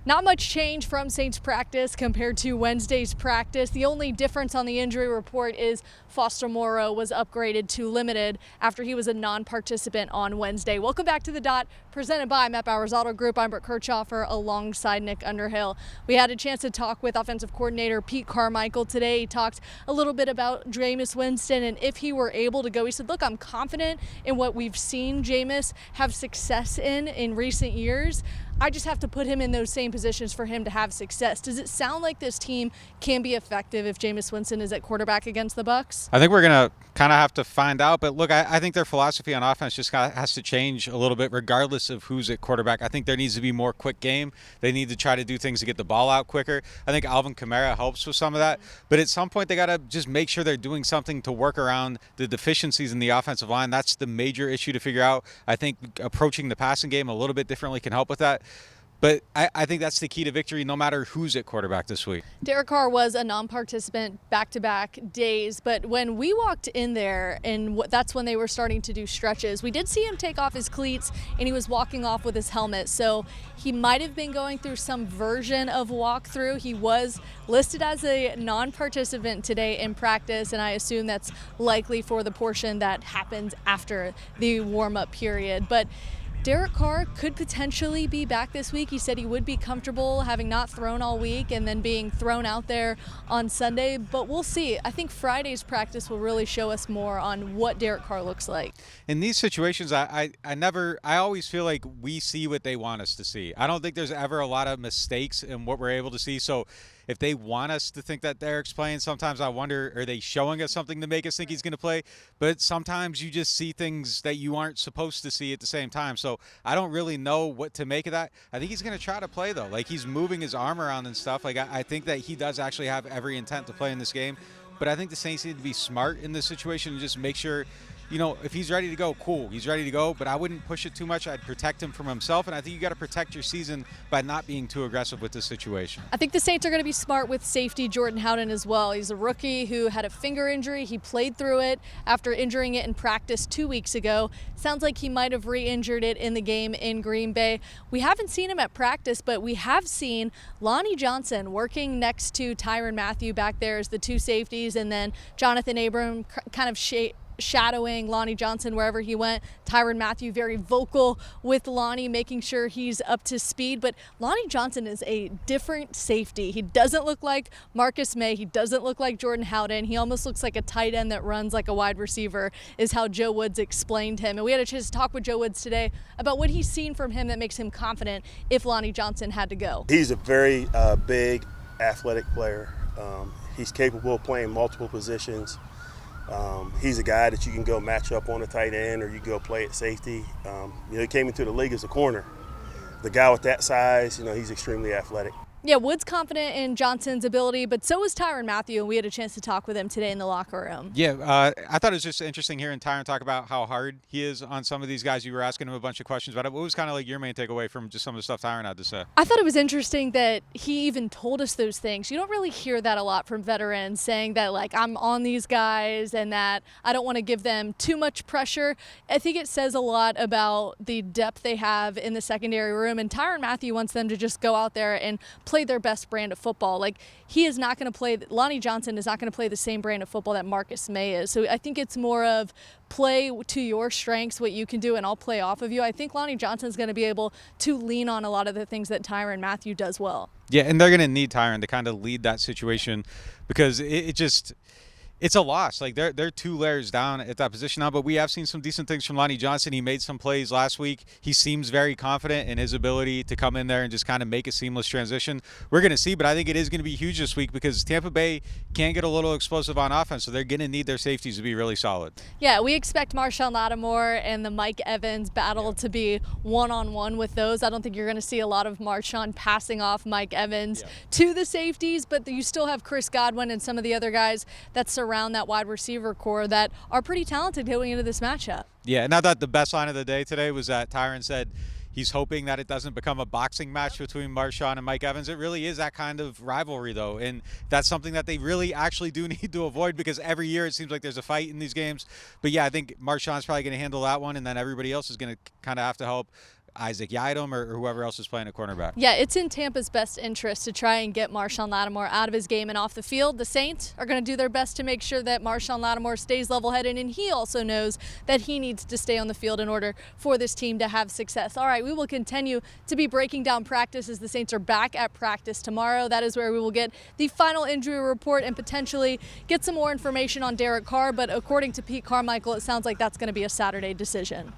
Not much change from Saints practice compared to Wednesday's practice. The only difference on the injury report is Foster Moreau was upgraded to limited after he was a non-participant on Wednesday. Welcome back to The Dot, presented by Matt Bowers Auto Group. I'm Brett Kirchhoffer alongside Nick Underhill. We had a chance to talk with offensive coordinator Pete Carmichael today. He talked a little bit about Jameis Winston and if he were able to go. He said, look, I'm confident in what we've seen Jameis have success in recent years. I just have to put him in those same positions for him to have success. Does it sound like this team can be effective if Jameis Winston is at quarterback against the Bucs? I think we're going to kind of have to find out. But look, I think their philosophy on offense just has to change a little bit regardless of who's at quarterback. I think there needs to be more quick game. They need to try to do things to get the ball out quicker. I think Alvin Kamara helps with some of that. But at some point, they got to just make sure they're doing something to work around the deficiencies in the offensive line. That's the major issue to figure out. I think approaching the passing game a little bit differently can help with that. But I think that's the key to victory no matter who's at quarterback this week. Derek Carr was a non-participant back-to-back days, but when we walked in there, and that's when they were starting to do stretches, we did see him take off his cleats and he was walking off with his helmet. So he might have been going through some version of walkthrough. He was listed as a non-participant today in practice, and I assume that's likely for the portion that happens after the warm-up period. But Derek Carr could potentially be back this week. He said he would be comfortable having not thrown all week and then being thrown out there on Sunday, but we'll see. I think Friday's practice will really show us more on what Derek Carr looks like. In these situations, I always feel like we see what they want us to see. I don't think there's ever a lot of mistakes in what we're able to see. So if they want us to think that Derek's playing, sometimes I wonder, are they showing us something to make us think he's going to play? But sometimes you just see things that you aren't supposed to see at the same time. So I don't really know what to make of that. I think he's going to try to play, though. Like, he's moving his arm around and stuff. Like, I think that he does actually have every intent to play in this game. But I think the Saints need to be smart in this situation and just make sure, you know, if he's ready to go, cool, he's ready to go, but I wouldn't push it too much. I'd protect him from himself, and I think you got to protect your season by not being too aggressive with this situation. I think the Saints are going to be smart with safety Jordan Howden as well. He's a rookie who had a finger injury. He played through it after injuring it in practice 2 weeks ago. Sounds like he might have re-injured it in the game in Green Bay. We haven't seen him at practice, but we have seen Lonnie Johnson working next to Tyrann Mathieu back there as the two safeties, and then Jonathan Abram kind of shadowing Lonnie Johnson wherever he went. Tyrann Mathieu very vocal with Lonnie, making sure he's up to speed. But Lonnie Johnson is a different safety. He doesn't look like Marcus May. He doesn't look like Jordan Howden. He almost looks like a tight end that runs like a wide receiver, is how Joe Woods explained him. And we had a chance to talk with Joe Woods today about what he's seen from him that makes him confident if Lonnie Johnson had to go. He's a very big, athletic player. He's capable of playing multiple positions. He's a guy that you can go match up on a tight end, or you go play at safety. He came into the league as a corner. The guy with that size, he's extremely athletic. Yeah, Wood's confident in Johnson's ability, but so is Tyrann Mathieu, and we had a chance to talk with him today in the locker room. Yeah, I thought it was just interesting hearing Tyrann talk about how hard he is on some of these guys. You were asking him a bunch of questions about it. What was kind of like your main takeaway from just some of the stuff Tyrann had to say? I thought it was interesting that he even told us those things. You don't really hear that a lot from veterans, saying that, like, I'm on these guys and that I don't want to give them too much pressure. I think it says a lot about the depth they have in the secondary room, and Tyrann Mathieu wants them to just go out there and play their best brand of football. Like, he is not going to play, Lonnie Johnson is not going to play the same brand of football that Marcus May is. So I think it's more of play to your strengths, what you can do, and I'll play off of you. I think Lonnie Johnson's going to be able to lean on a lot of the things that Tyrann Mathieu does well. Yeah, and they're going to need Tyrann to kind of lead that situation, because it's a loss. Like, they're 2 layers down at that position now, but we have seen some decent things from Lonnie Johnson. He made some plays last week. He seems very confident in his ability to come in there and just kind of make a seamless transition. We're going to see, but I think it is going to be huge this week because Tampa Bay can get a little explosive on offense, so they're going to need their safeties to be really solid. Yeah, we expect Marshawn Lattimore and the Mike Evans battle to be one-on-one with those. I don't think you're going to see a lot of Marshawn passing off Mike Evans to the safeties, but you still have Chris Godwin and some of the other guys that surround that wide receiver core that are pretty talented going into this matchup. Yeah, and I thought the best line of the day today was that Tyrann said he's hoping that it doesn't become a boxing match between Marshawn and Mike Evans. It really is that kind of rivalry, though, and that's something that they really actually do need to avoid, because every year it seems like there's a fight in these games. But yeah, I think Marshawn's probably going to handle that one, and then everybody else is going to kind of have to help Isaac Yiadom or whoever else is playing at cornerback. Yeah, it's in Tampa's best interest to try and get Marshawn Lattimore out of his game and off the field. The Saints are going to do their best to make sure that Marshawn Lattimore stays level-headed, and he also knows that he needs to stay on the field in order for this team to have success. All right, we will continue to be breaking down practice as the Saints are back at practice tomorrow. That is where we will get the final injury report and potentially get some more information on Derek Carr, but according to Pete Carmichael, it sounds like that's going to be a Saturday decision.